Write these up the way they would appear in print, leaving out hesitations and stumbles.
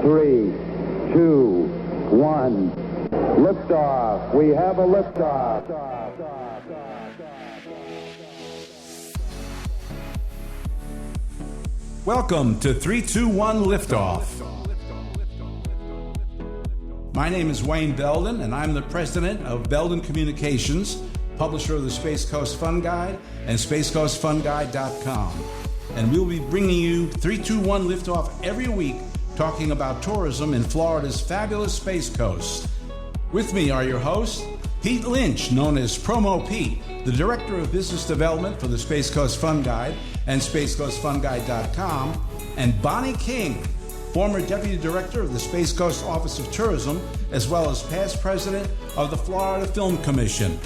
3, 2, 1. Liftoff. We have a liftoff. Welcome to 321 Liftoff. My name is Wayne Belden, and I'm the president of Belden Communications, publisher of the Space Coast Fun Guide and SpaceCoastFunGuide.com. And we'll be bringing you 321 Liftoff every week, talking about tourism in Florida's fabulous Space Coast. With me are your hosts, Pete Lynch, known as Promo Pete, the Director of Business Development for the Space Coast Fun Guide and SpaceCoastFunGuide.com, and Bonnie King, former Deputy Director of the Space Coast Office of Tourism, as well as past President of the Florida Film Commission.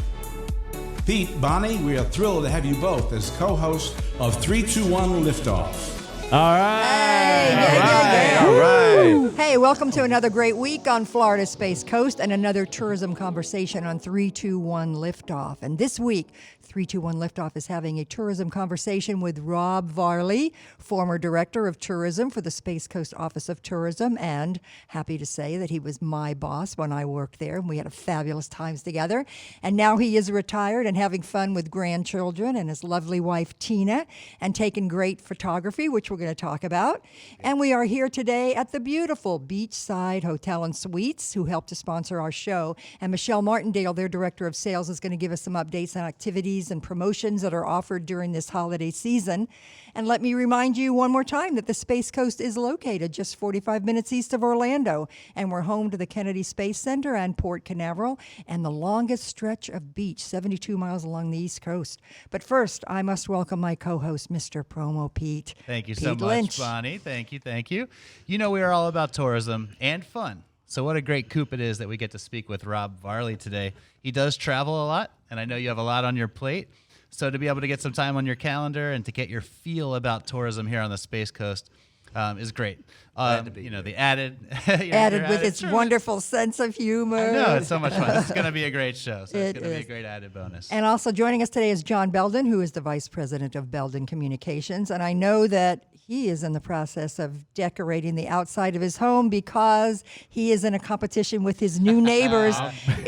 Pete, Bonnie, we are thrilled to have you both as co-hosts of 321 Liftoff. All right. All right. Hey, welcome to another great week on Florida's Space Coast and another tourism conversation on 321 Liftoff. And this week, 321 Liftoff is having a tourism conversation with Rob Varley, former Director of Tourism for the Space Coast Office of Tourism, and happy to say that he was my boss when I worked there, and we had a fabulous times together. And now he is retired and having fun with grandchildren and his lovely wife, Tina, and taking great photography, which we're going to talk about. And we are here today at the beautiful Beachside Hotel and Suites, who helped to sponsor our show. And Michelle Martindale, their Director of Sales, is going to give us some updates on activities and promotions that are offered during this holiday season. And let me remind you one more time that the Space Coast is located just 45 minutes east of Orlando, and we're home to the Kennedy Space Center and Port Canaveral, and the longest stretch of beach, 72 miles along the East Coast. But first, I must welcome my co-host, Mr. Promo Pete. Thank you Pete so much, Lynch. Bonnie. Thank you. You know we are all about tourism and fun. So what a great coup it is that we get to speak with Rob Varley today. He does travel a lot, and I know you have a lot on your plate. So to be able to get some time on your calendar and to get your feel about tourism here on the Space Coast is great. The added with its wonderful sense of humor. I know, it's so much fun. This is going to be a great show. So it's going to be a great added bonus. And also joining us today is John Belden, who is the Vice President of Belden Communications. And I know that he is in the process of decorating the outside of his home because he is in a competition with his new neighbors.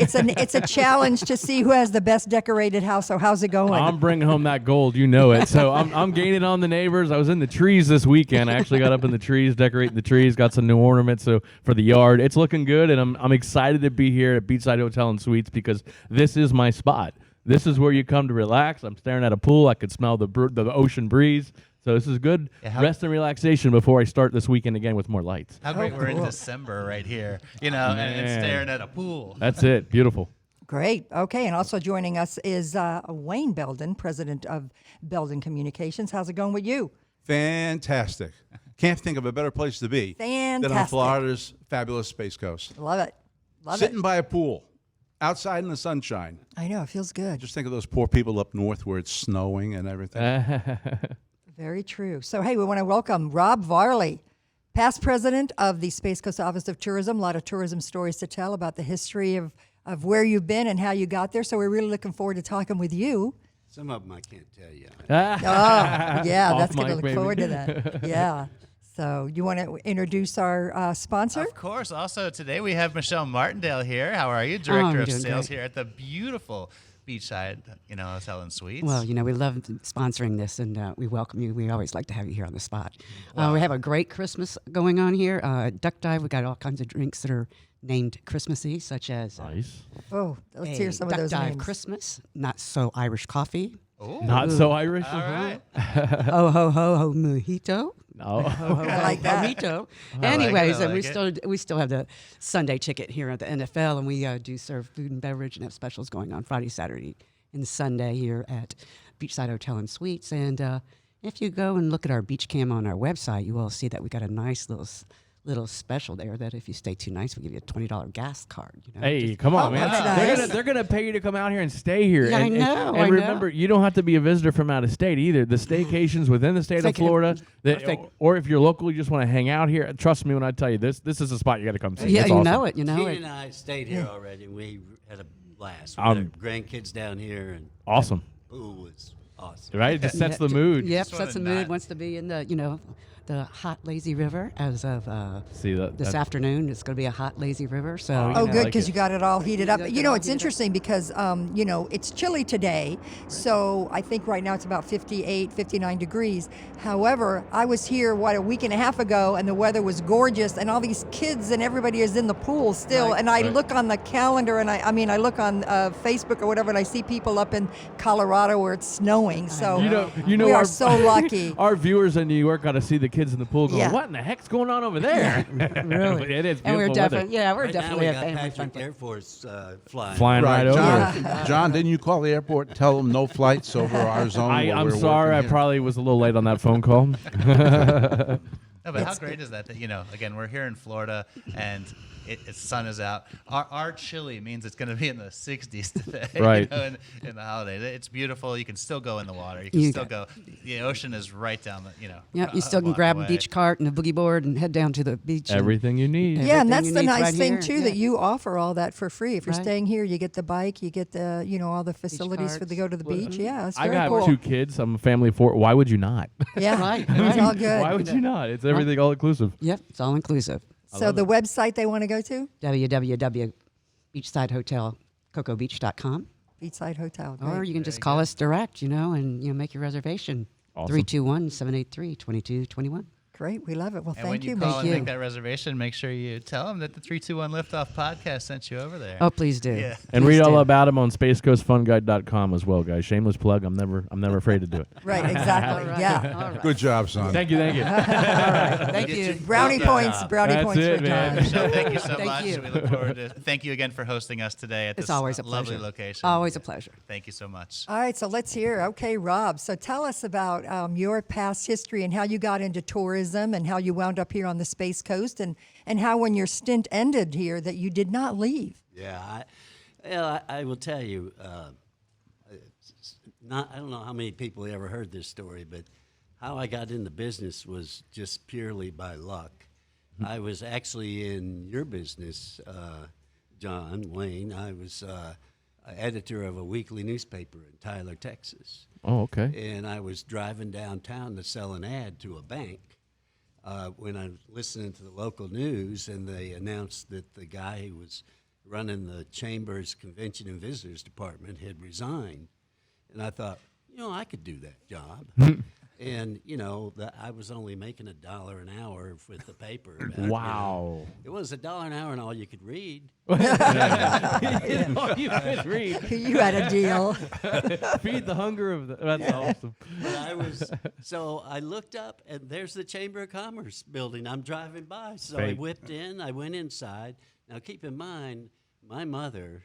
It's a challenge to see who has the best decorated house. So how's it going? I'm bringing home that gold, you know it. So I'm gaining on the neighbors. I was in the trees this weekend. I actually got up in the trees, decorating the trees, got some new ornaments for the yard. It's looking good, and I'm excited to be here at Beachside Hotel and Suites because this is my spot. This is where you come to relax. I'm staring at a pool. I could smell the ocean breeze. So this is good rest and relaxation before I start this weekend again with more lights. How great we're in December right here, and staring at a pool. That's it. Beautiful. Great. Okay. And also joining us is Wayne Belden, President of Belden Communications. How's it going with you? Fantastic. Can't think of a better place to be than on Florida's fabulous Space Coast. Love it. Sitting by a pool, outside in the sunshine. I know. It feels good. Just think of those poor people up north where it's snowing and everything. Very true. So, hey, we want to welcome Rob Varley, past president of the Space Coast Office of Tourism. A lot of tourism stories to tell about the history of where you've been and how you got there. So we're really looking forward to talking with you. Some of them I can't tell you. Yeah, that's going to look baby. forward to that. Yeah. So you want to introduce our sponsor? Of course. Also, today we have Michelle Martindale here. How are you? Director of Sales here at the beautiful Beachside, Hotel and Suites. Well, we love sponsoring this, and we welcome you. We always like to have you here on the spot. We have a great Christmas going on here. Duck Dive, we got all kinds of drinks that are named Christmassy, such as Nice. Let's hear some of those Duck Dive names. Christmas, Not So Irish Coffee. Ooh. Not so Irish. All right. Oh ho ho ho mojito. No. I like that. Mojito. I Anyways, like and it. we still have the Sunday ticket here at the NFL, and we do serve food and beverage and have specials going on Friday, Saturday, and Sunday here at Beachside Hotel and Suites. And if you go and look at our beach cam on our website, you will see that we got a nice little special there that if you stay too nice, we give you a $20 gas card. Hey, come on, man. that's nice. They're gonna pay you to come out here and stay here. Yeah, and, I know. And remember, you don't have to be a visitor from out of state either. The staycations within the state of Florida, or if you're local, you just want to hang out here. Trust me when I tell you this is a spot you got to come see. Yeah, It's you awesome. know it. You know Tina it. and I stayed here already. We had a blast. We had our grandkids down here, and Awesome. the pool was Awesome. Right? It just sets the mood. Yep, Just sets the wanna mood. not- Wants to be in the hot, lazy river as of See this afternoon. It's going to be a hot, lazy river. So Oh, know, good, like because it. you got it all heated up. got You it know, all it's heated up. interesting because, it's chilly today. So I think right now it's about 58, 59 degrees. However, I was here, a week and a half ago, and the weather was gorgeous, and all these kids and everybody is in the pool still. Right. And I look on the calendar, and I look on Facebook or whatever, and I see people up in Colorado where it's snowing. So You know, we our, are so lucky. Our viewers in New York got to see the kids in the pool going, Yeah. what in the heck's going on over there? really, It is and we're beautiful weather. definitely, we're Right now definitely we a got family Patrick friendly. Air Force flying. Flying right over. John, John, didn't you call the airport and tell them no flights over our zone? where I'm we're sorry, I working here? probably was a little late on that phone call. No, but how great is that? That again, we're here in Florida, and its sun is out. Our chili means it's going to be in the 60s today. Right. In the holidays, it's beautiful. You can still go in the water. You can You still go. The ocean is right down the. Yep, you still can block grab away. a beach cart and a boogie board and head down to the beach. and- Everything you need. Yeah, and everything that's you the need nice right thing here. too, Yeah. that you offer all that for free. If you're Right. staying here, you get the bike, you get the all the facilities for the go to the beach. Yeah, it's I very got cool. 2 kids. I'm a family of 4. Why would you not? Yeah, Right, it's right. all good. Why would you not? It's everything all inclusive. Yep, it's all inclusive. So the website they want to go to? www.beachsidehotelcocobeach.com. Beachside Hotel. Or Great. you can just call us direct, and make your reservation. Awesome. 321-783-2221. Great, we love it. Well, And thank when you you. call Thank and you. make that reservation, make sure you tell them that the 321 Liftoff podcast sent you over there. Oh, please do. Yeah. And Please read all do. about them on spacecoastfunguide.com as well, guys. Shameless plug. I'm never afraid to do it. Right, exactly. All right. Yeah. All right. Good job, son. Thank you. Thank you. Brownie points. Brownie That's points it, for man. John. Michelle, thank you so Thank much. you. We look forward to. Thank you again for hosting us today at It's this always a lovely pleasure. location. Always a pleasure. Thank you so much. All right, so let's hear. Okay, Rob. So tell us about your past history and how you got into tourism and how you wound up here on the Space Coast, and how when your stint ended here that you did not leave. Yeah, I will tell you. I don't know how many people ever heard this story, but how I got in the business was just purely by luck. I was actually in your business, John Wayne. I was editor of a weekly newspaper in Tyler, Texas. Oh, okay. And I was driving downtown to sell an ad to a bank when I was listening to the local news, and they announced that the guy who was running the Chamber's Convention and Visitors Department had resigned. And I thought, I could do that job. And, I was only making $1 an hour with the paper. back then. Wow. It was $1 an hour and all you could read. You could read. You had a deal. Feed the hunger of the. That's awesome. But so I looked up, and there's the Chamber of Commerce building. I'm driving by, so I Fake. whipped in. I went inside. Now, keep in mind, my mother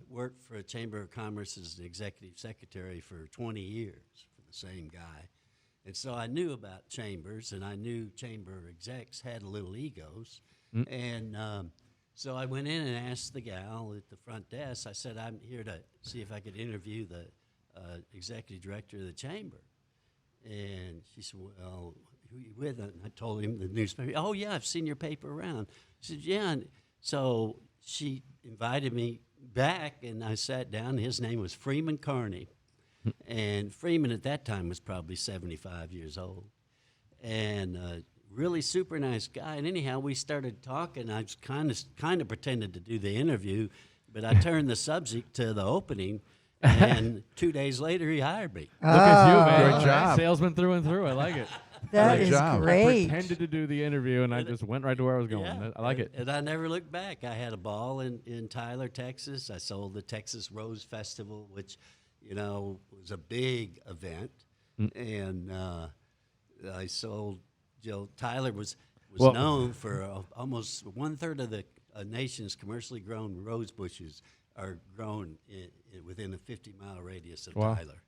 worked for a Chamber of Commerce as an executive secretary for 20 years for the same guy. And so I knew about chambers, and I knew chamber execs had little egos. And so I went in and asked the gal at the front desk, I said, I'm here to see if I could interview the executive director of the chamber. And she said, well, who are you with? And I told him the newspaper. Oh, yeah, I've seen your paper around. She said, yeah. And so she invited me back, and I sat down. His name was Freeman Carney. And Freeman at that time was probably 75 years old. And really super nice guy. And anyhow, we started talking. I just kind of pretended to do the interview, but I turned the subject to the opening. And 2 days later, he hired me. Look at you, man. Great job. Salesman through and through. I like it. That Great is job. I great. pretended to do the interview, and I just went right to where I was going. Yeah. I like it. And I never looked back. I had a ball in Tyler, Texas. I sold the Texas Rose Festival, which, was a big event. And I sold, Tyler was Well- known for almost 1/3 of the nation's commercially grown rose bushes are grown within a 50-mile radius of Wow. Tyler.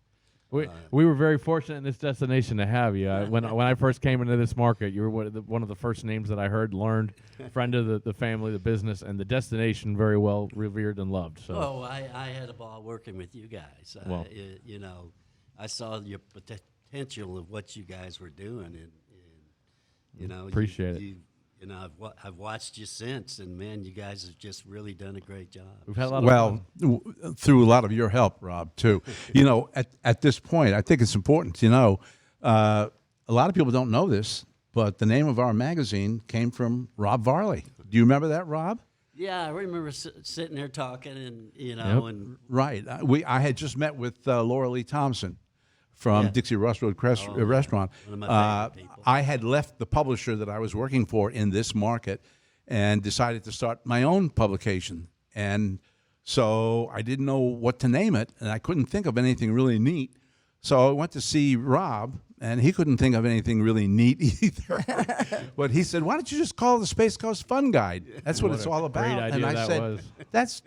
We were very fortunate in this destination to have you. When I first came into this market, you were one of the first names that I heard, learned, friend of the family, the business, and the destination very well revered and loved. So Oh, I had a ball working with you guys. Well. I saw your potential of what you guys were doing, and appreciate it. I've watched you since, and man, you guys have just really done a great job. We've had a lot of fun. Through a lot of your help, Rob, too. At this point, I think it's important to know, a lot of people don't know this, but the name of our magazine came from Rob Varley. Do you remember that, Rob? Yeah, I remember sitting there talking, and and right. I had just met with Laura Lee Thompson from Dixie Ross Road Restaurant. One of my favorite people. I had left the publisher that I was working for in this market and decided to start my own publication. And so I didn't know what to name it, and I couldn't think of anything really neat. So I went to see Rob, and he couldn't think of anything really neat either. But he said, why don't you just call it the Space Coast Fun Guide? That's what it's all about. Great idea and I said, was. that's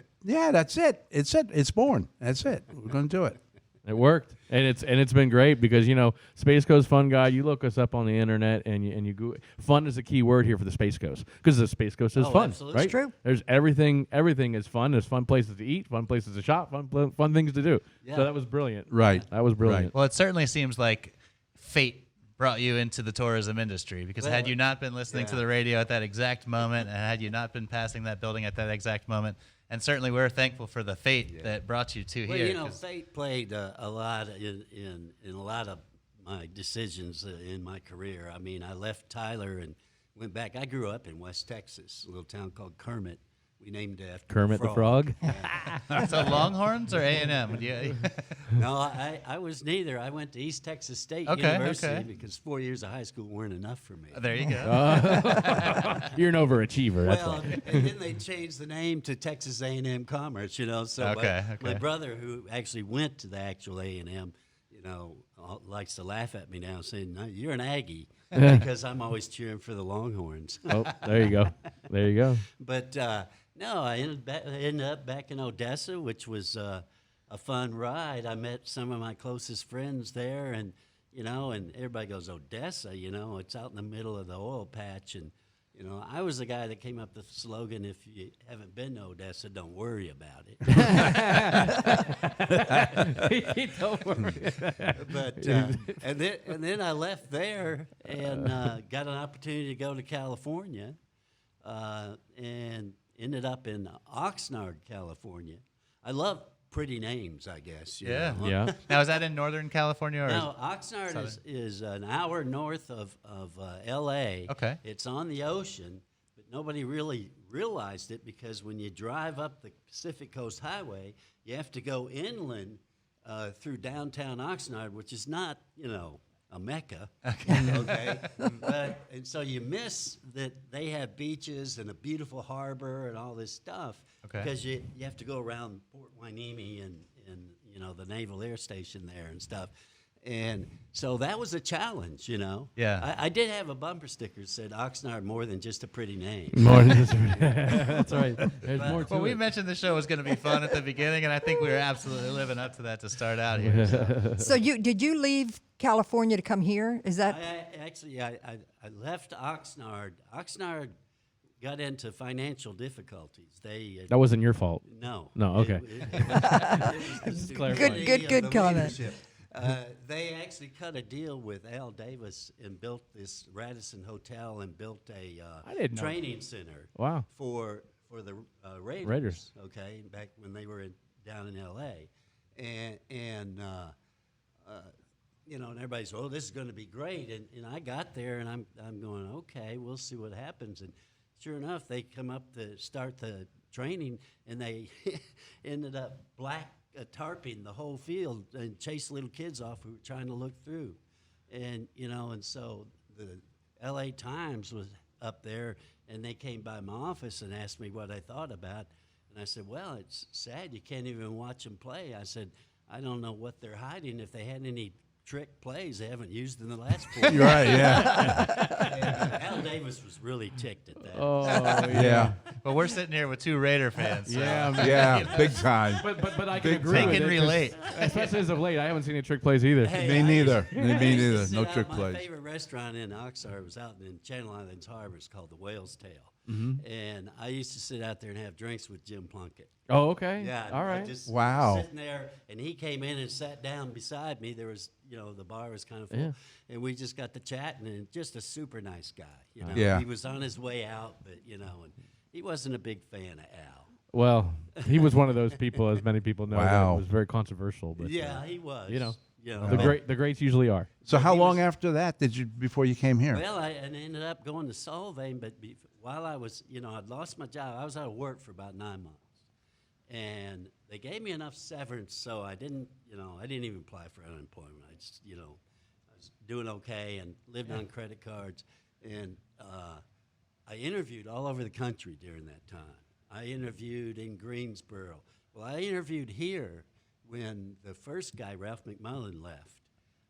it. It's it. It's born. That's it. We're going to do it. It worked, and it's been great because Space Coast Fun Guide. You look us up on the internet, and you go. Fun is a key word here for the Space Coast because the Space Coast is fun, absolutely. right? It's true. There's everything. Everything is fun. There's fun places to eat, fun places to shop, fun things to do. Yeah. So that was brilliant. Right. That was brilliant. Right. Well, it certainly seems like fate brought you into the tourism industry because had you not been listening to the radio at that exact moment, and had you not been passing that building at that exact moment. And certainly we're thankful for the fate that brought you to here. Well, fate played a lot in a lot of my decisions in my career. I mean, I left Tyler and went back. I grew up in West Texas, a little town called Kermit. We named it after Kermit the Frog. So Longhorns or A&M? Yeah. No, I was neither. I went to East Texas State University because 4 years of high school weren't enough for me. There you go. You're an overachiever. That's Well, why. and then they changed the name to Texas A&M Commerce, So my brother, who actually went to the actual A&M, likes to laugh at me now, saying, "No, you're an Aggie," because I'm always cheering for the Longhorns. Oh, there you go. There you go. But no, I ended up back in Odessa, which was a fun ride. I met some of my closest friends there, and and everybody goes, Odessa, it's out in the middle of the oil patch, and I was the guy that came up with the slogan, if you haven't been to Odessa, don't worry about it. Don't worry. But and then I left there and got an opportunity to go to California, and ended up in Oxnard, California. I love pretty names, I guess. you know. Yeah. Now, is that in Northern California? Or No, Oxnard is an hour north of L.A. Okay. It's on the ocean, but nobody really realized it because when you drive up the Pacific Coast Highway, you have to go inland through downtown Oxnard, which is not, a mecca. Okay. And so you miss that they have beaches and a beautiful harbor and all this stuff because you have to go around Port Hueneme and the Naval Air Station there and stuff. And so that was a challenge, Yeah. I did have a bumper sticker that said Oxnard more than just a pretty name. More than just, that's right. There's more to Well, we it. mentioned the show was going to be fun at the beginning, and I think we were absolutely living up to that to start out here. So did you leave California to come here? Is that I left Oxnard. Oxnard got into financial difficulties. That wasn't your fault. No. No, okay. It was the clarifying. stupidity Good of the comment. leadership. They actually cut a deal with Al Davis and built this Radisson Hotel and built a I didn't know training center. Wow. For the Raiders. Raiders. Okay, back when they were down in L.A. And everybody's, oh, this is going to be great. And I got there, and I'm going, okay, we'll see what happens. And sure enough, they come up to start the training, and they ended up tarping the whole field and chased little kids off who were trying to look through. And so the L.A. Times was up there, and they came by my office and asked me what I thought about. And I said, well, it's sad you can't even watch them play. I said, I don't know what they're hiding. If they had any trick plays they haven't used in the last 4 years. You're right, yeah. And Al Davis was really ticked at that. Oh, Yeah. Well, we're sitting here with two Raider fans. So Yeah, man. Yeah, big time. But I can Big agree time. with They can it, 'cause relate. especially as of late, I haven't seen any trick plays either. Hey, Me I neither. used- Me I used to neither. sit No out trick my plays. favorite restaurant in Oxnard was out in Channel Islands Harbor. It's called the Whale's Tail. And I used to sit out there and have drinks with Jim Plunkett. Oh, okay. Yeah, All I right. just Wow. sitting there, and he came in and sat down beside me. There was, the bar was kind of full, Yeah. and we just got to chatting. And just a super nice guy. Yeah. He was on his way out, but and he wasn't a big fan of Al. Well, he was one of those people, as many people know, Wow. that was very controversial. But Yeah, he was. the greats usually are. So how he long was- after that before you came here? Well, I ended up going to Solvang, but while I was, I'd lost my job. I was out of work for about 9 months. And they gave me enough severance, so I didn't even apply for unemployment. I just, I was doing okay and lived on credit cards. And I interviewed all over the country during that time. I interviewed in Greensboro. Well, I interviewed here when the first guy, Ralph McMullen, left.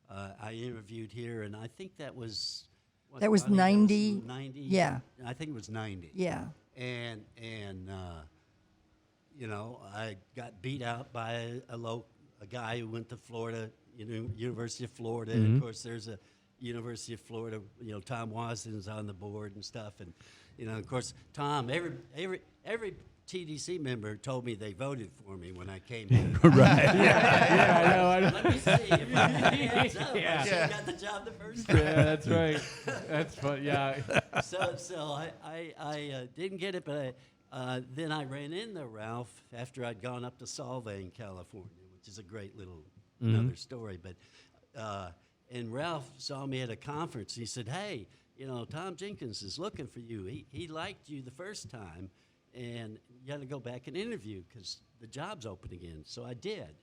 I interviewed here, and I think that was... That was 90. 90? Yeah. I think it was 90. Yeah. And I got beat out by a guy who went to Florida, University of Florida. And of course, there's a University of Florida. Tom Wasden's on the board and stuff. And of course, Tom. Every TDC member told me they voted for me when I came in. Right. I know. Let me see if I hands up. I should have got the job the first time. Yeah, that's right. That's fun. Yeah. So I didn't get it, but then I ran into Ralph after I'd gone up to Solvang, California, which is a great little another story. But and Ralph saw me at a conference. He said, "Hey, Tom Jenkins is looking for you. He liked you the first time, and you got to go back and interview because the job's open again." So I did.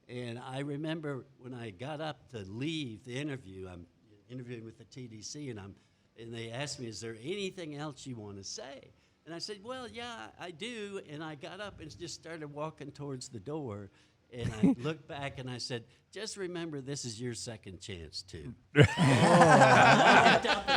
And I remember when I got up to leave the interview, I'm interviewing with the TDC, and they asked me, "Is there anything else you want to say?" And I said, "Well, yeah, I do." And I got up and just started walking towards the door. And I looked back and I said, "Just remember, this is your second chance, too."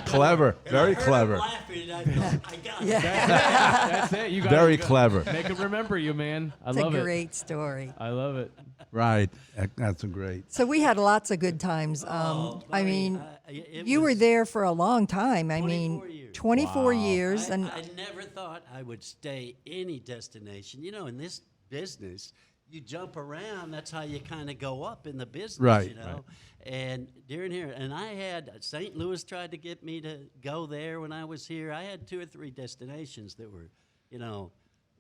Clever. Very clever. Laughing, and I thought, I got it. That's it. You got Very clever. Make them remember you, man. I It's love a it. great story. I love it. Right. That's a great. So we had lots of good times. I mean, you were there for a long time. I 24 mean, years. 24 years. And I never thought I would stay any destination. In this business, you jump around. That's how you kind of go up in the business, Right, Right. And during here, and I had St. Louis tried to get me to go there when I was here. I had 2 or 3 destinations that were,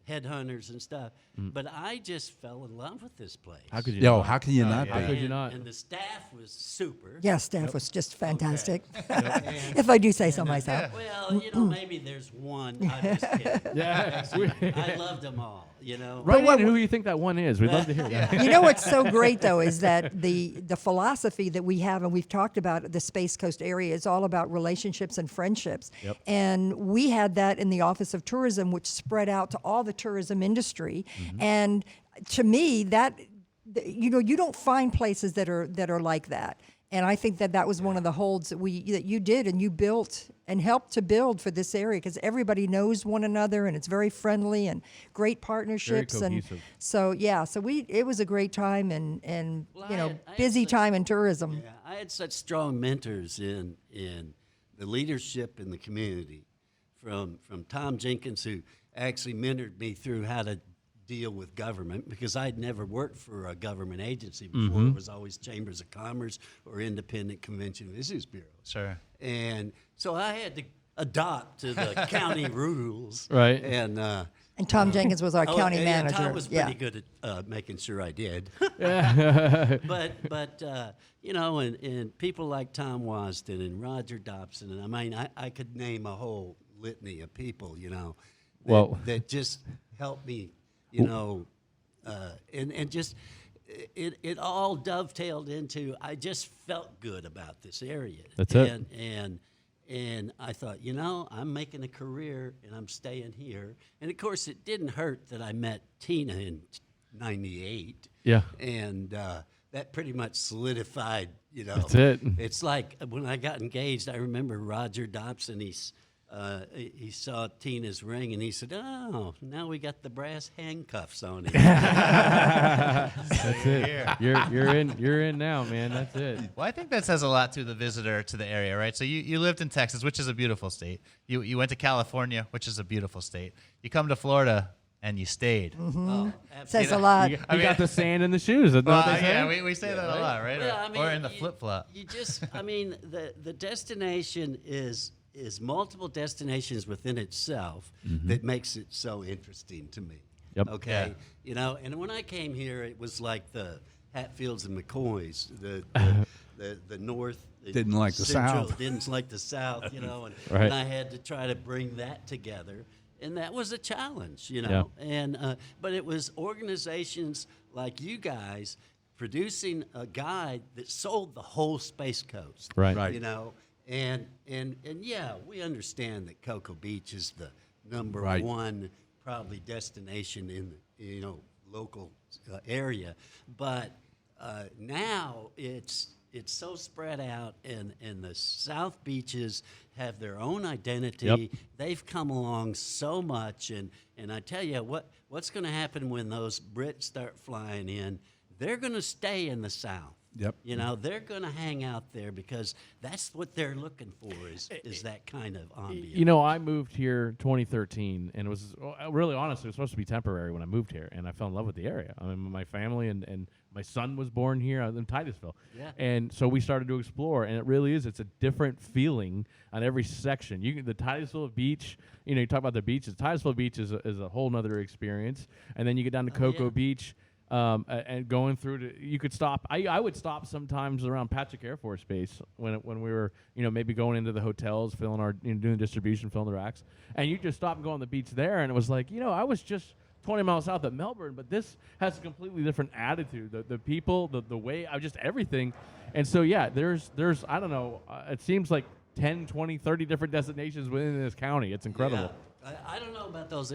headhunters and stuff. But I just fell in love with this place. How could you? Yo, not? how can you not How be? could you not? And the staff was super. yeah, staff was just fantastic. If I do say so myself. Well, maybe there's one. I'm just kidding. Yeah. I loved them all. Write in who you think that one is. We'd love to hear that. You know what's so great though is that the philosophy that we have, and we've talked about the Space Coast area, is all about relationships and friendships. Yep. And we had that in the Office of Tourism, which spread out to all the tourism industry. And to me, that you don't find places that are like that. And I think that was one of the holds that you did, and you built and helped to build for this area, because everybody knows one another, and it's very friendly and great partnerships. And cohesive. so it was a great time, and Well, I had busy such- time in tourism. Yeah, I had such strong mentors in the leadership in the community, from Tom Jenkins, who actually mentored me through how to deal with government, because I'd never worked for a government agency before. It was always chambers of commerce or independent convention visitors bureaus. Sure. And so I had to adopt to the county rules. Right. And And Tom Jenkins was our county yeah, manager. Tom was pretty good at making sure I did. but and people like Tom Wasden and Roger Dobson, and I could name a whole litany of people, that just helped me, and just it all dovetailed into, I just felt good about this area. That's it. And I thought, I'm making a career and I'm staying here. And of course, it didn't hurt that I met Tina in '98. Yeah. And that pretty much solidified, That's it. It's like when I got engaged, I remember Roger Dobson, he saw Tina's ring, and he said, "Oh, now we got the brass handcuffs on it." That's it. You're in now, man. That's it. Well, I think that says a lot to the visitor to the area, right? So you lived in Texas, which is a beautiful state. You went to California, which is a beautiful state. You come to Florida, and you stayed. Oh, Says a lot. You got the sand in the shoes. Isn't that what they say? Yeah, we say that a lot, right? Well, I mean, or in the flip flop. You just, I mean, the destination is multiple destinations within itself that makes it so interesting to me. Yep. Okay. Yeah. You know, and when I came here, it was like the Hatfields and McCoys, the North. Didn't like the Central, South. Didn't like the South, you know, and, Right. and I had to try to bring that together. And that was a challenge, you know. Yeah. And but it was organizations like you guys producing a guide that sold the whole Space Coast. Right. You know, and yeah, we understand that Cocoa Beach is the number Right. one probably destination in the local area, but now it's so spread out, and the South Beaches have their own identity. Yep. They've come along so much, and I tell you what's going to happen when those Brits start flying in. They're going to stay in the South. Yep. You know, they're going to hang out there because that's what they're looking for is that kind of ambiance. You know, I moved here 2013, and it was really honestly, it was supposed to be temporary when I moved here, and I fell in love with the area. I mean, my family and my son was born here in Titusville. Yeah. And so we started to explore, and it really is. It's a different feeling on every section. The Titusville Beach, you talk about the beaches. Titusville Beach is a whole nother experience. And then you get down to Cocoa yeah. Beach. And going through you could stop. I would stop sometimes around Patrick Air Force Base when we were maybe going into the hotels, filling our doing distribution, filling the racks, and you just stop and go on the beach there, and it was like I was just 20 miles south of Melbourne, but this has a completely different attitude. The people, the way, just everything, and so yeah, there's I don't know. It seems like 10, 20, 30 different destinations within this county. It's incredible. Yeah. I don't know about those.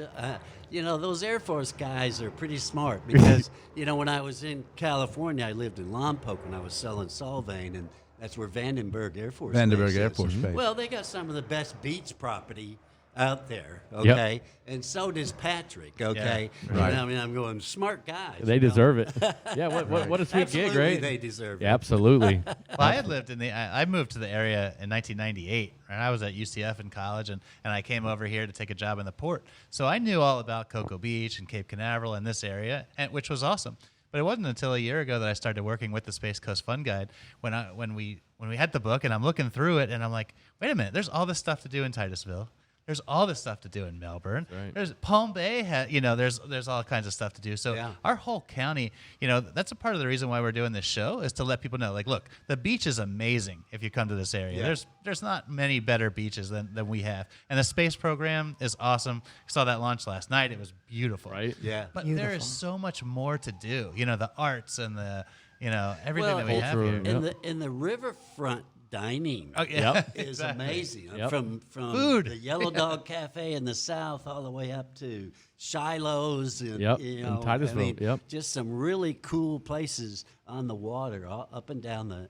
Those Air Force guys are pretty smart because, when I was in California, I lived in Lompoc when I was selling Solvang, and that's where Vandenberg Air Force Base Air is. Force Base. Well, they got some of the best beach property out there, okay? Yep. And so does Patrick, okay? Yeah, right. And I'm going, smart guys. They deserve it. Yeah, what a sweet Absolutely, gig, right? they deserve it. Yeah, absolutely. Well, I had lived I moved to the area in 1998, and I was at UCF in college, and I came over here to take a job in the port. So I knew all about Cocoa Beach and Cape Canaveral and this area, which was awesome. But it wasn't until a year ago that I started working with the Space Coast Fun Guide when we had the book, and I'm looking through it, and I'm like, wait a minute, there's all this stuff to do in Titusville. There's all this stuff to do in Melbourne. Right. There's Palm Bay. There's all kinds of stuff to do. So Yeah. our whole county, that's a part of the reason why we're doing this show is to let people know, like, look, the beach is amazing if you come to this area. Yeah. There's not many better beaches than we have. And the space program is awesome. I saw that launch last night. It was beautiful. Right? Yeah. But Beautiful. there is so much more to do. The arts and the, everything Well, that we have culture, here. In the riverfront dining Oh, yeah. Yep. is Exactly. amazing. Yep. From Food. the Yellow Dog Cafe in the south all the way up to Shiloh's and Yep, you in know, Titusville, yep. just some really cool places on the water, up and down the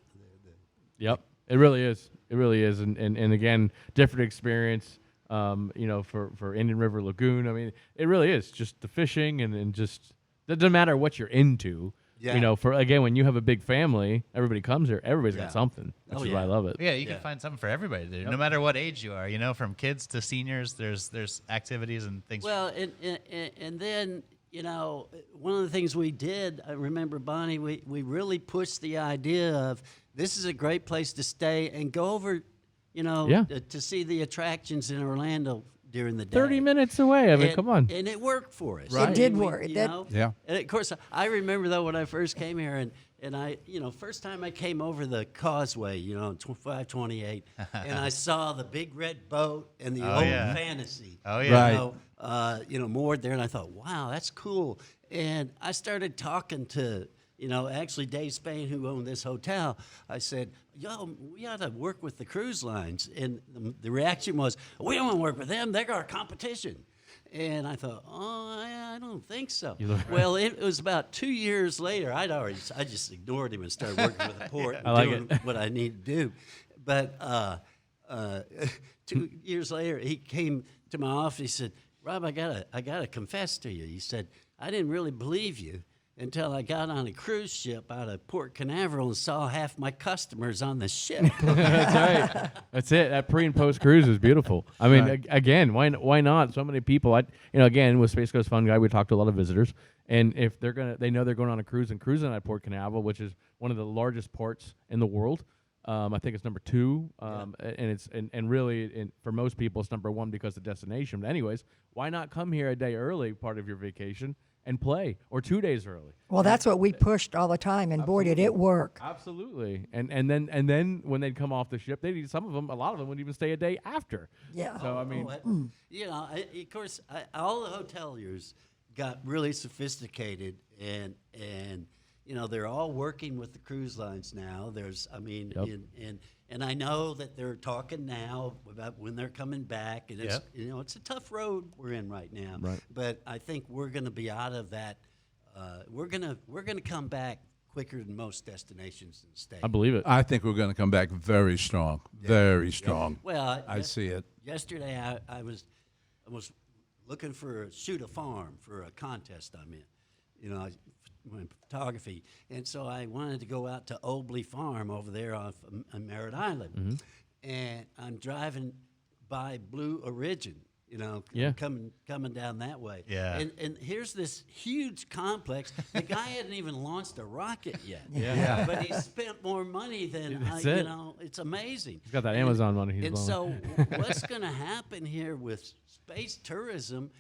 Yep, it really is. It really is, and again, different experience. For Indian River Lagoon. I mean, it really is just the fishing and just it doesn't matter what you're into. Yeah. For again, when you have a big family, everybody comes here. Everybody's Yeah. got something. That's Oh, why yeah. I love it. Yeah, you can Yeah. find something for everybody to do, no matter what age you are. From kids to seniors, there's activities and things. Well, and then, one of the things we did, I remember, Bonnie, we really pushed the idea of this is a great place to stay and go over, Yeah. to see the attractions in Orlando during the day. 30 minutes away. I mean, come on. And it worked for us. Right. It did work. Yeah. And of course, I remember though when I first came here, and I, first time I came over the causeway, on 528, and I saw the big red boat and the Oh, old yeah. Fantasy. Oh, yeah. Right. Moored there, and I thought, wow, that's cool. And I started talking to, actually Dave Spain, who owned this hotel. I said, we ought to work with the cruise lines. And the reaction was, we don't want to work with them. They're our competition. And I thought, I don't think so. Well, it was about 2 years later. I just ignored him and started working with the port and I like doing it. what I need to do. But 2 years later, he came to my office. He said, "Rob, I gotta confess to you." He said, "I didn't really believe you until I got on a cruise ship out of Port Canaveral and saw half my customers on the ship." That's right. That's it. That pre and post cruise is beautiful. I mean, again, why not? So many people. Again, with Space Coast Fun Guy, we talked to a lot of visitors, and if they know they're going on a cruise and cruising at Port Canaveral, which is one of the largest ports in the world. I think it's number 2, and really, for most people, it's number 1 because of the destination. But anyways, why not come here a day early, part of your vacation, and play, or 2 days early? Well, that's what we pushed all the time, and boy, did it work. Absolutely. And then when they'd come off the ship, a lot of them would even stay a day after. Yeah. So I mean, of course, all the hoteliers got really sophisticated, and they're all working with the cruise lines now. And I know that they're talking now about when they're coming back, and it's a tough road we're in right now. Right. But I think we're going to be out of that. We're gonna come back quicker than most destinations in the state. I believe it. I think we're going to come back very strong, very strong. Well, I see it. Yesterday, I was looking for Shoot a Farm for a contest I'm in. My photography, and so I wanted to go out to Obley Farm over there off Merritt Island, and I'm driving by Blue Origin, coming down that way. Yeah. And here's this huge complex. The guy hadn't even launched a rocket yet. Yeah. But he spent more money than it's amazing. He's got that Amazon money. And so what's going to happen here with space tourism?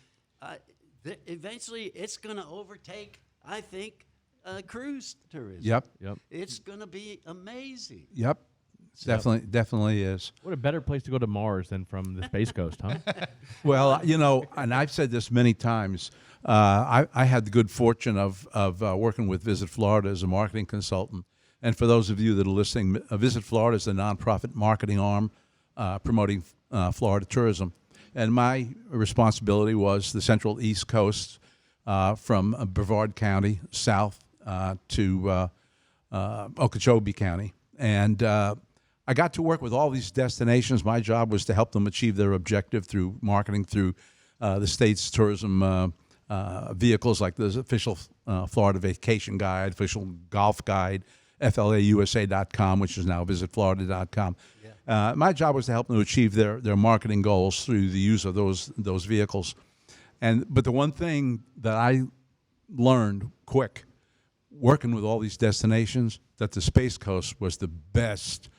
Eventually, it's going to overtake, I think, cruise tourism. Yep. It's going to be amazing. Yep. Definitely is. What a better place to go to Mars than from the Space Coast, huh? Well, and I've said this many times. I had the good fortune of working with Visit Florida as a marketing consultant. And for those of you that are listening, Visit Florida is the nonprofit marketing arm promoting Florida tourism. And my responsibility was the Central East Coast, from Brevard County south to Okeechobee County. And I got to work with all these destinations. My job was to help them achieve their objective through marketing, through the state's tourism vehicles like the official Florida Vacation Guide, official Golf Guide, FLAUSA.com, which is now VisitFlorida.com. My job was to help them achieve their marketing goals through the use of those vehicles. But the one thing that I learned quick, working with all these destinations, that the Space Coast was the best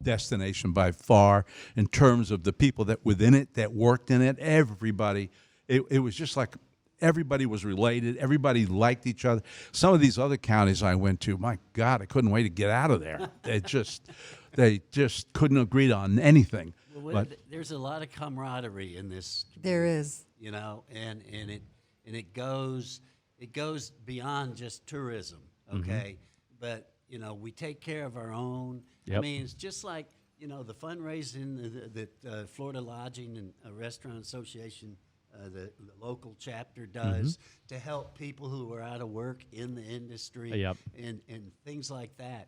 destination by far in terms of the people that within it, that worked in it, everybody. It was just like everybody was related. Everybody liked each other. Some of these other counties I went to, my God, I couldn't wait to get out of there. They just couldn't agree on anything. Well, there's a lot of camaraderie in this. There is. And it goes beyond just tourism, okay? But we take care of our own. Yep. I mean, it's just like the fundraising that Florida Lodging and Restaurant Association, the local chapter does to help people who are out of work in the industry, and things like that.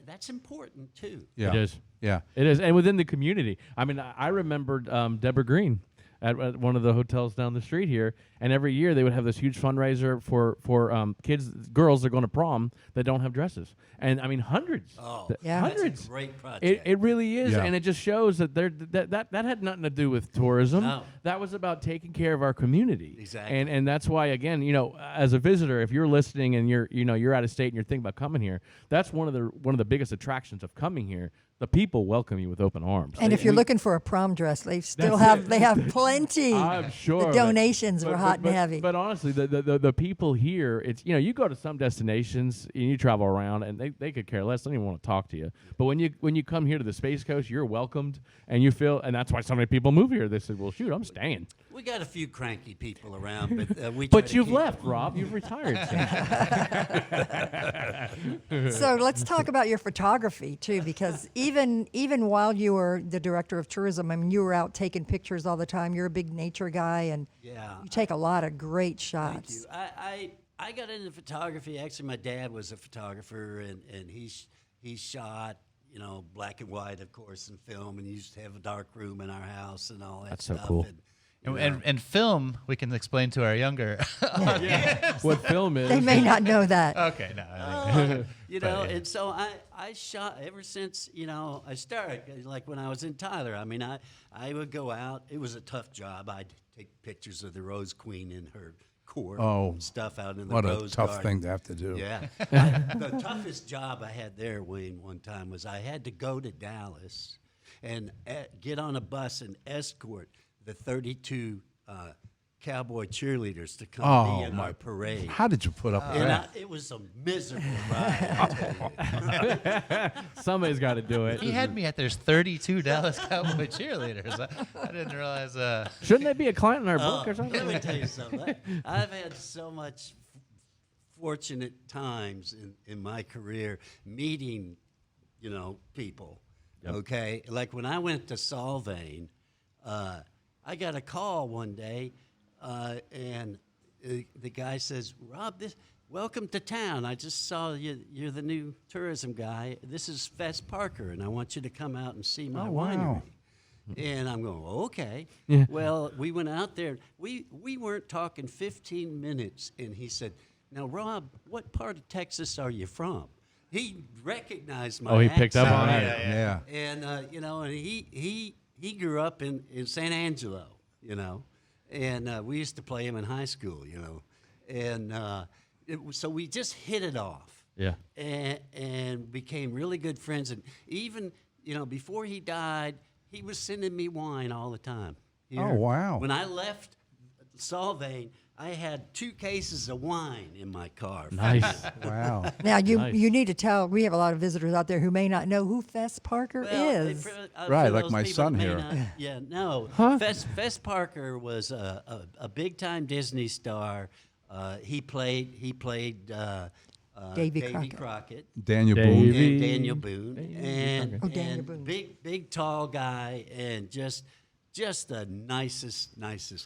That's important too. Yeah. It is. Yeah. It is. And within the community. I mean, I remembered Deborah Green at one of the hotels down the street here, and every year they would have this huge fundraiser for girls that are going to prom that don't have dresses. And I mean, hundreds. Oh, hundreds. That's a great project. It really is, Yeah. and it just shows that that had nothing to do with tourism. No. That was about taking care of our community. Exactly. And that's why, again, as a visitor, if you're listening and you're out of state and you're thinking about coming here, that's one of the biggest attractions of coming here. The people welcome you with open arms. And if you're looking for a prom dress, they have plenty. I'm sure The donations were hot and heavy. But honestly, the people here, it's you go to some destinations and you travel around and they could care less. They don't even want to talk to you. But when you come here to the Space Coast, you're welcomed and you feel, and that's why so many people move here. They say, well, shoot, I'm staying. We got a few cranky people around, but we. But you've left, Rob. You've retired. So let's talk about your photography too, because even while you were the director of tourism, I mean, you were out taking pictures all the time. You're a big nature guy, and you take a lot of great shots. Thank you. I got into photography. Actually, my dad was a photographer, and he shot black and white, of course, and film, and used to have a dark room in our house and all that That's so stuff. cool. And film, we can explain to our younger. What film is? They may not know that. Okay, no. And so I shot ever since, I started, like when I was in Tyler. I mean, I would go out. It was a tough job. I'd take pictures of the Rose Queen in her court and stuff out in the What Rose a tough Garden. thing to have to do. Yeah. The toughest job I had there, Wayne, one time was I had to go to Dallas and get on a bus and escort the 32 cowboy cheerleaders to come be in our parade. How did you put up with And that? it was a miserable ride. Somebody's got to do it. He had me at there's 32 Dallas Cowboy cheerleaders. I didn't realize. Shouldn't they be a client in our book or something? Let me tell you something. I've had so much fortunate times in my career meeting, people. Yep. Okay, like when I went to Solvang, I got a call one day, and the guy says, "Rob, welcome to town. I just saw you're the new tourism guy. This is Fess Parker, and I want you to come out and see my winery." And I'm going, okay. Yeah. Well, we went out there. We weren't talking 15 minutes, and he said, "Now, Rob, what part of Texas are you from?" He recognized my he accent. picked up on it. Yeah. And and he grew up in San Angelo, and we used to play him in high school, and so we just hit it off. Yeah. And became really good friends. And even before he died, he was sending me wine all the time. Oh, wow. When I left Solvang, I had 2 cases of wine in my car. Nice. Wow. Now, you Nice. you need to tell, we have a lot of visitors out there who may not know who Fess Parker is. Right, for like those my people son that may here. not- yeah, no. Huh? Fess Parker was a big-time Disney star. He played Davy Davy Crockett. Crockett. Daniel Davey. Boone. And Daniel Boone, and, Oh, Daniel and Boone. big tall guy, and just the nicest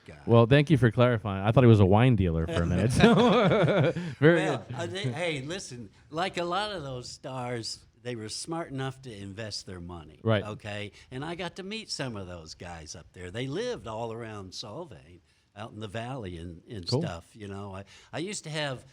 guy. Well, thank you for clarifying. I thought he was a wine dealer for a minute. Very Well, good. hey, listen, like a lot of those stars, they were smart enough to invest their money. Right. Okay. And I got to meet some of those guys up there. They lived all around Solvang, out in the valley and Cool. stuff. I used to have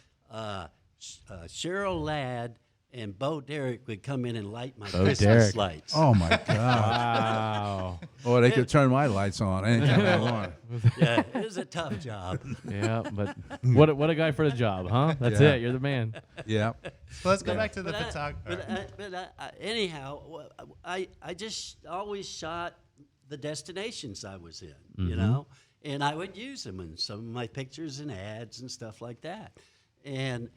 Cheryl Ladd and Bo Derek would come in and light my Christmas Derek. lights. Oh, my God. Wow. Oh, they could turn my lights on anytime they want. Yeah, it was a tough job. Yeah, but what a guy for the job, huh? That's Yeah. it. You're the man. Yeah. So let's go back to the But photographer. anyhow, I just always shot the destinations I was in, Mm-hmm. and I would use them in some of my pictures and ads and stuff like that. And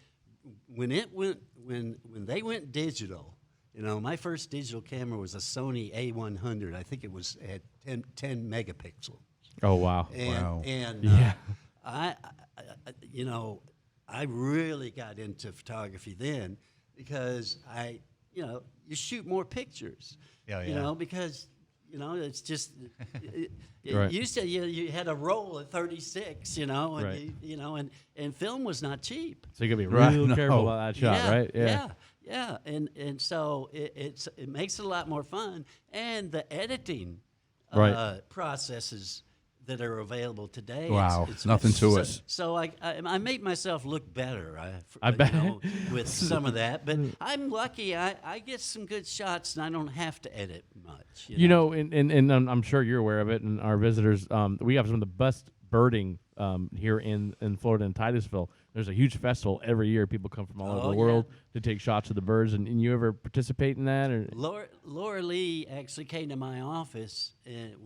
when they went digital, my first digital camera was a Sony A100. I think it had 10 megapixels. Oh, wow. Wow. And Yeah. I really got into photography then because you shoot more pictures. Oh, yeah. Because it's just Right. used to you had a roll at 36, and Right. and film was not cheap. So you got to be Right, real no. careful about that shot, right? Yeah. And so it makes it a lot more fun, and the editing Right. processes that are available today. Wow, nothing to it. So I made myself look better. I bet. With some of that, but I'm lucky. I get some good shots, and I don't have to edit much. And I'm sure you're aware of it, and our visitors, we have some of the best birding here in Florida in Titusville. There's a huge festival every year. People come from all over the world to take shots of the birds. And you ever participate in that? Or? Laura Lee actually came to my office and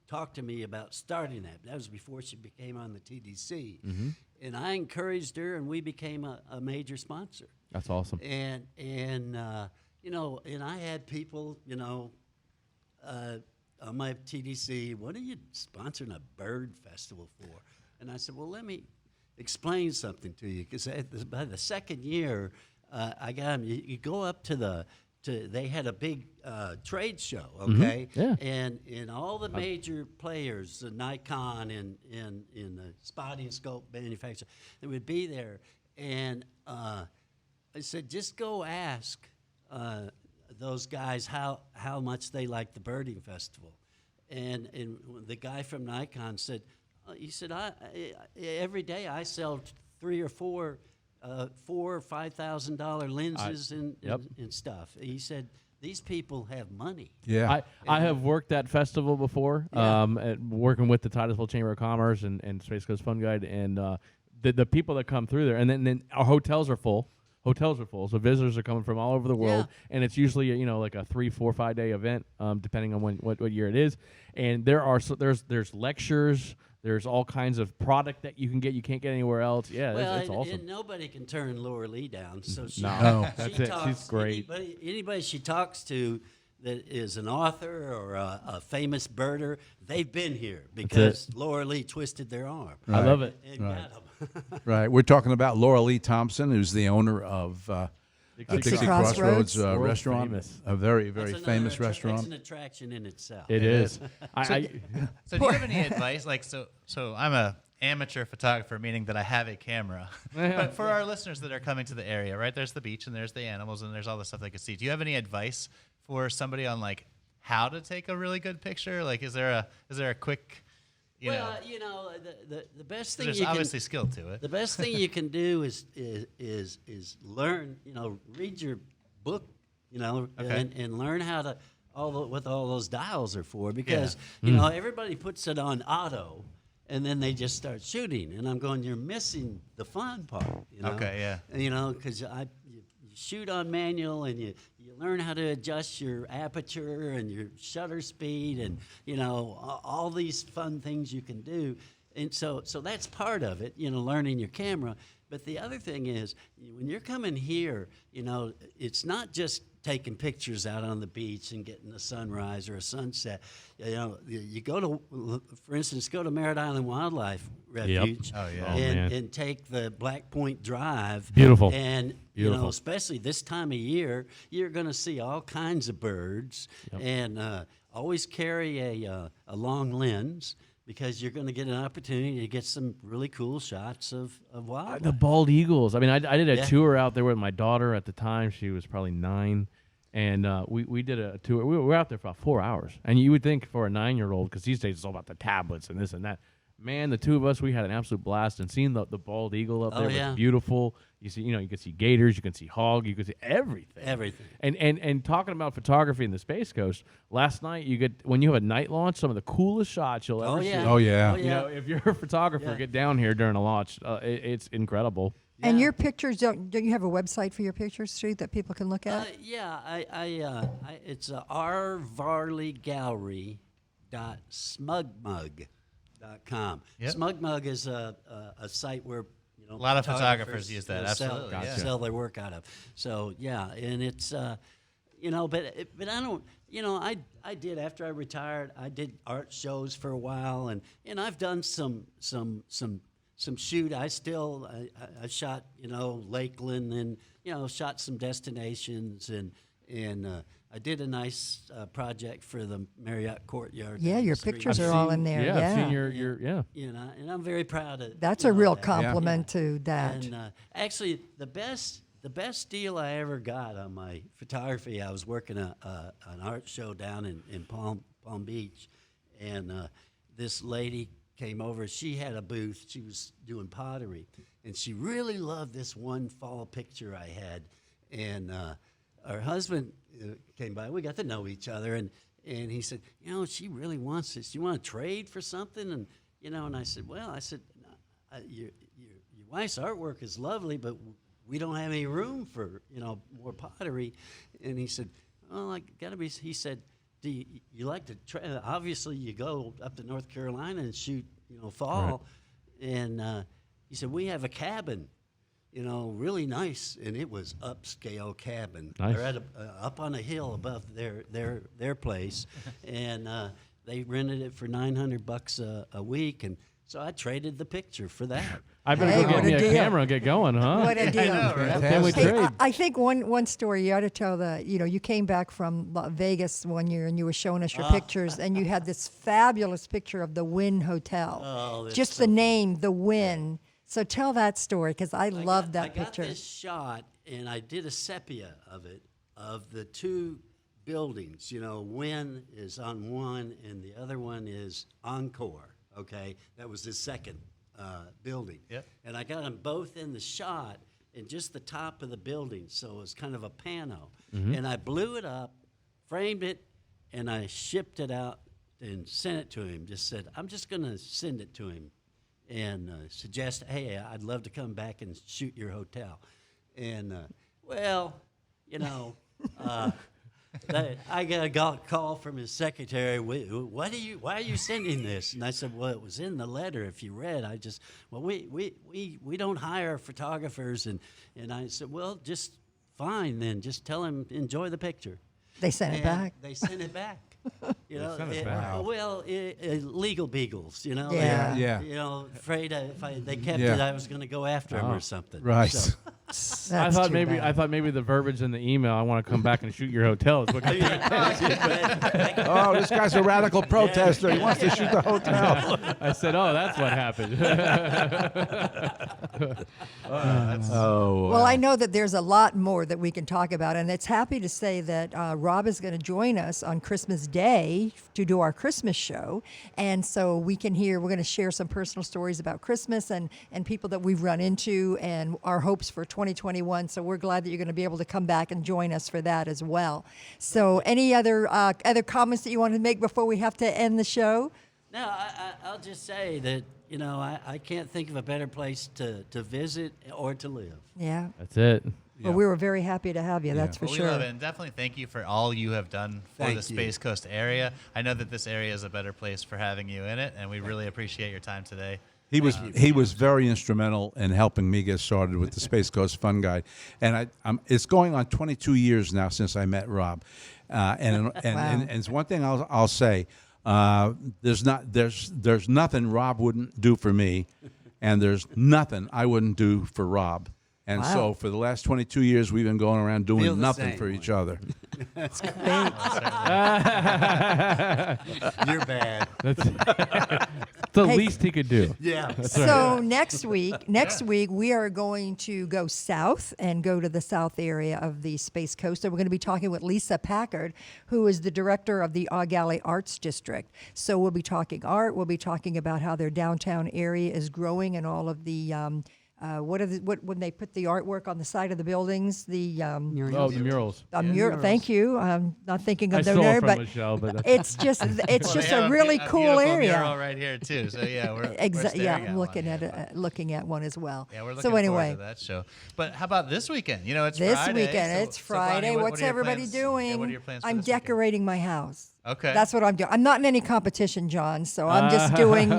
talked to me about starting that. That was before she became on the TDC. Mm-hmm. And I encouraged her, and we became a major sponsor. That's awesome. And I had people, on my TDC, what are you sponsoring a bird festival for? And I said, well, let me explain something to you, because by the second year, I got them. You go up to they had a big trade show, okay? Yeah. And all the major players, the Nikon and the spotting scope manufacturer, they would be there. And I said, just go ask those guys how much they like the birding festival, and the guy from Nikon said, he said, every day I sell 3 or 4 $4,000 or $5,000 lenses and stuff. He said, these people have money. Yeah. I have worked that festival before, working with the Titusville Chamber of Commerce and Space Coast Fun Guide, and the people that come through there, and then our hotels are full. Hotels are full, so visitors are coming from all over the world, and it's usually like a 3, 4, 5 day event, depending on what year it is. And there's lectures. There's all kinds of product that you can get you can't get anywhere else. Yeah, well, it's awesome. And nobody can turn Laura Lee down. So she, that's it. Talks, She's great. Anybody she talks to that is an author or a famous birder, they've been here because Laura Lee twisted their arm. Right. I love it. And got 'em. Right. We're talking about Laura Lee Thompson, who's the owner of Dixie Crossroads restaurant, famous. a very, very That's famous another restaurant. It's an attraction in itself. It is. So do you have any advice? Like, so I'm a amateur photographer, meaning that I have a camera. But for our listeners that are coming to the area, right? There's the beach and there's the animals and there's all the stuff they can see. Do you have any advice for somebody on like how to take a really good picture? Like, is there a quick, the best thing there's you obviously can, skill to it. The best thing you can do is learn. Read your book. And learn how to what all those dials are for, because everybody puts it on auto. And then they just start shooting, and I'm going, you're missing the fun part. Okay, yeah. Because you shoot on manual, and you learn how to adjust your aperture and your shutter speed, and all these fun things you can do. And so that's part of it, learning your camera. But the other thing is, when you're coming here, it's not just taking pictures out on the beach and getting a sunrise or a sunset. You go to, for instance, go to Merritt Island Wildlife Refuge. Oh, yeah. And take the Black Point Drive. Beautiful. And, Beautiful. especially this time of year, you're going to see all kinds of birds. And always carry a long lens, because you're going to get an opportunity to get some really cool shots of wildlife. The bald eagles. I mean, I did a tour out there with my daughter at the time. She was probably 9. And we did a tour. We were out there for about 4 hours. And you would think for a 9-year-old, because these days it's all about the tablets and this and that. Man, the two of us, we had an absolute blast. And seeing the bald eagle up there was beautiful. You see, you can see gators, you can see hog, you can see everything. Everything. And talking about photography in the Space Coast, last night when you have a night launch, some of the coolest shots you'll ever see. Oh yeah. If you're a photographer, get down here during a launch. It's incredible. Yeah. And your pictures, don't you have a website for your pictures too that people can look at? It's rvarleygallery.smugmug.com. Yep. Smugmug is a site where a lot of photographers use that. Absolutely, sell their work out of. So and it's but I don't. I did, after I retired, I did art shows for a while, and I've done some shoot. I shot Lakeland, and shot some destinations, and I did a nice project for the Marriott Courtyard. Yeah, your pictures are all in there. Yeah, Yeah, I've seen your and I'm very proud of. That's a real compliment to that. And actually, the best deal I ever got on my photography, I was working an art show down in Palm Beach, and this lady came over. She had a booth. She was doing pottery, and she really loved this one fall picture I had. And her husband came by. We got to know each other, and he said, she really wants this. You want to trade for something? And and I said, well, your wife's artwork is lovely, but we don't have any room for more pottery. And he said, well, I gotta be. He said, do you like to obviously you go up to North Carolina and shoot fall. Right. And he said, we have a cabin, really nice, and it was upscale cabin. Nice. They're at up on a hill above their place, and they rented it for $900 a week, and so I traded the picture for that. I better go get me a camera and get going, huh? What a deal. know, right? Can we trade? I think one story you ought to tell you came back from Vegas one year and you were showing us your pictures, and you had this fabulous picture of the Wynn Hotel. Oh, that's just the name, the Wynn. So tell that story, because I love that I got picture. this shot, and I did a sepia of it, of the two buildings. You know, Wynn is on one, and the other one is Encore. Okay, that was his second building. Yep. And I got them both in the shot in just the top of the building, so it was kind of a pano. And I blew it up, framed it, and I shipped it out and sent it to him. Just said, I'm just going to send it to him and suggest, hey, I'd love to come back and shoot your hotel. And, well, you know, I got a call from his secretary. Why are you sending this? And I said, well, it was in the letter. If you read, we don't hire photographers. And I said, well, just fine then. Just tell him enjoy the picture. They sent it back. They sent it back. You know, sent it back. well, legal beagles. You know, Yeah. Yeah. You know, afraid if they kept Yeah. it, I was going to go after him or something. Right. So, I That's thought too maybe bad. the verbiage in the email. I want to come back and shoot your hotel. Is what Oh, this guy's a radical protester. He wants to shoot the hotel. I said, oh, that's what happened. Well, I know that there's a lot more that we can talk about, and it's happy to say that Rob is going to join us on Christmas Day to do our Christmas show, and so we're going to share some personal stories about Christmas and people that we've run into and our hopes for 2021. So we're glad that you're going to be able to come back and join us for that as well. So any other comments that you want to make before we have to end the show? no, I'll just say that, you know, I can't think of a better place to visit or to live. Yeah. That's it. Well, we were very happy to have you. That's for Well, sure. we love it, and definitely thank you for all you have done for Thank the you. Space Coast area. I know that this area is a better place for having you in it, and we really appreciate your time today. He was very instrumental in helping me get started with the Space Coast Fun Guide, and it's going on 22 years now since I met Rob, and it's one thing I'll say. There's nothing Rob wouldn't do for me, and there's nothing I wouldn't do for Rob. And so for the last 22 years, we've been going around Feel doing the nothing same for way. each other. You're bad. That's the Hey. least he could do. Yeah. So next week we are going to go south and go to the south area of the Space Coast, and we're going to be talking with Lisa Packard, who is the director of the Aug Alley Arts District. So we'll be talking art. We'll be talking about how their downtown area is growing and all of the when they put the artwork on the side of the buildings, the Oh, the murals. mural. Thank you. I'm not thinking I of their stole it name, from but Michelle, but it's just They have a really cool beautiful area. mural right here too. So yeah, we're Exactly. Yeah, staring I'm one, looking at looking at one as well. Yeah, we're looking so forward anyway, to that show. But how about this weekend? You know, it's this Friday. weekend so- it's so Bonnie, Friday. what What's are your everybody plans? doing? Yeah, what are your plans for I'm this weekend? decorating my house. Okay. That's what I'm doing. I'm not in any competition, John, so I'm just doing,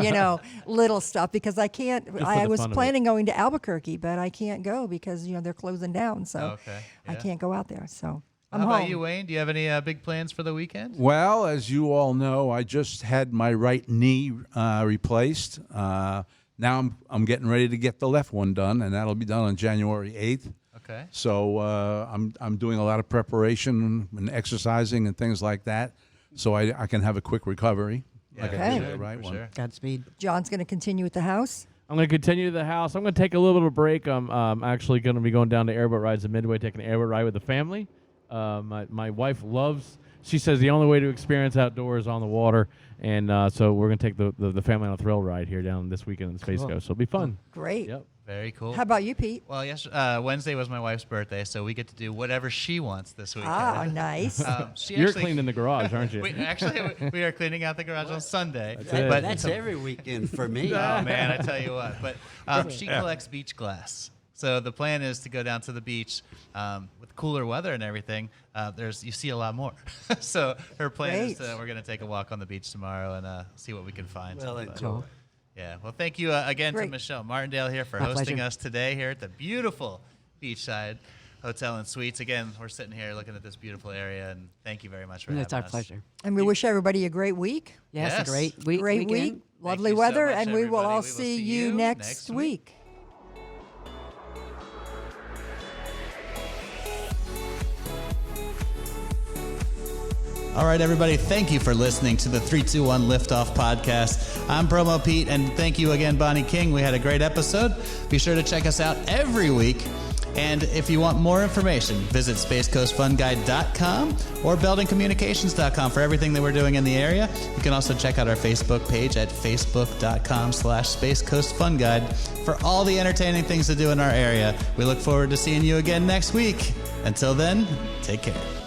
little stuff because I can't. for I the was fun of it. planning going to Albuquerque, but I can't go because they're closing down. So Okay, I yeah. can't go out there. So I'm How home. about you, Wayne? Do you have any big plans for the weekend? Well, as you all know, I just had my right knee replaced. Now I'm getting ready to get the left one done, and that'll be done on January 8th. Okay. So I'm doing a lot of preparation and exercising and things like that, so I can have a quick recovery. Like I Okay. did the right For one. sure. Godspeed. John's going to continue with the house. I'm going to continue to the house. I'm going to take a little bit of a break. I'm actually going to be going down to airboat rides at Midway, taking an airboat ride with the family. My wife loves. She says the only way to experience outdoors is on the water, and so we're going to take the family on a thrill ride here down this weekend in the Space Coast. So it'll be fun. Great. Yep. Very cool. How about you, Pete? Well, yes. Wednesday was my wife's birthday, so we get to do whatever she wants this weekend. Ah, nice. She Cleaning the garage, aren't you? we are cleaning out the garage on Sunday. That's it. But That's every weekend for me. oh man, I tell you what. But she collects beach glass. So the plan is to go down to the beach with cooler weather and everything. You see a lot more. So her plan is Great. we're going to take a walk on the beach tomorrow and see what we can find. Well, But, enjoy. yeah. Well, thank you again to Great. Michelle Martindale here for My hosting pleasure. us today here at the beautiful Beachside Hotel and Suites. Again, we're sitting here looking at this beautiful area, and thank you very much for And having it's our us. pleasure. And we wish everybody a great week. Yes, Yes. a great week. Great weekend. week. Lovely you so weather. much, And we will everybody. all We will see see you you next next week. All right, everybody, thank you for listening to the 321 Liftoff podcast. I'm Promo Pete, and thank you again, Bonnie King. We had a great episode. Be sure to check us out every week And if you want more information, visit spacecoastfunguide.com or beldencommunications.com for everything that we're doing in the area. You can also check out our Facebook page at facebook.com/spacecoastfunguide for all the entertaining things to do in our area. We look forward to seeing you again next week. Until then, take care.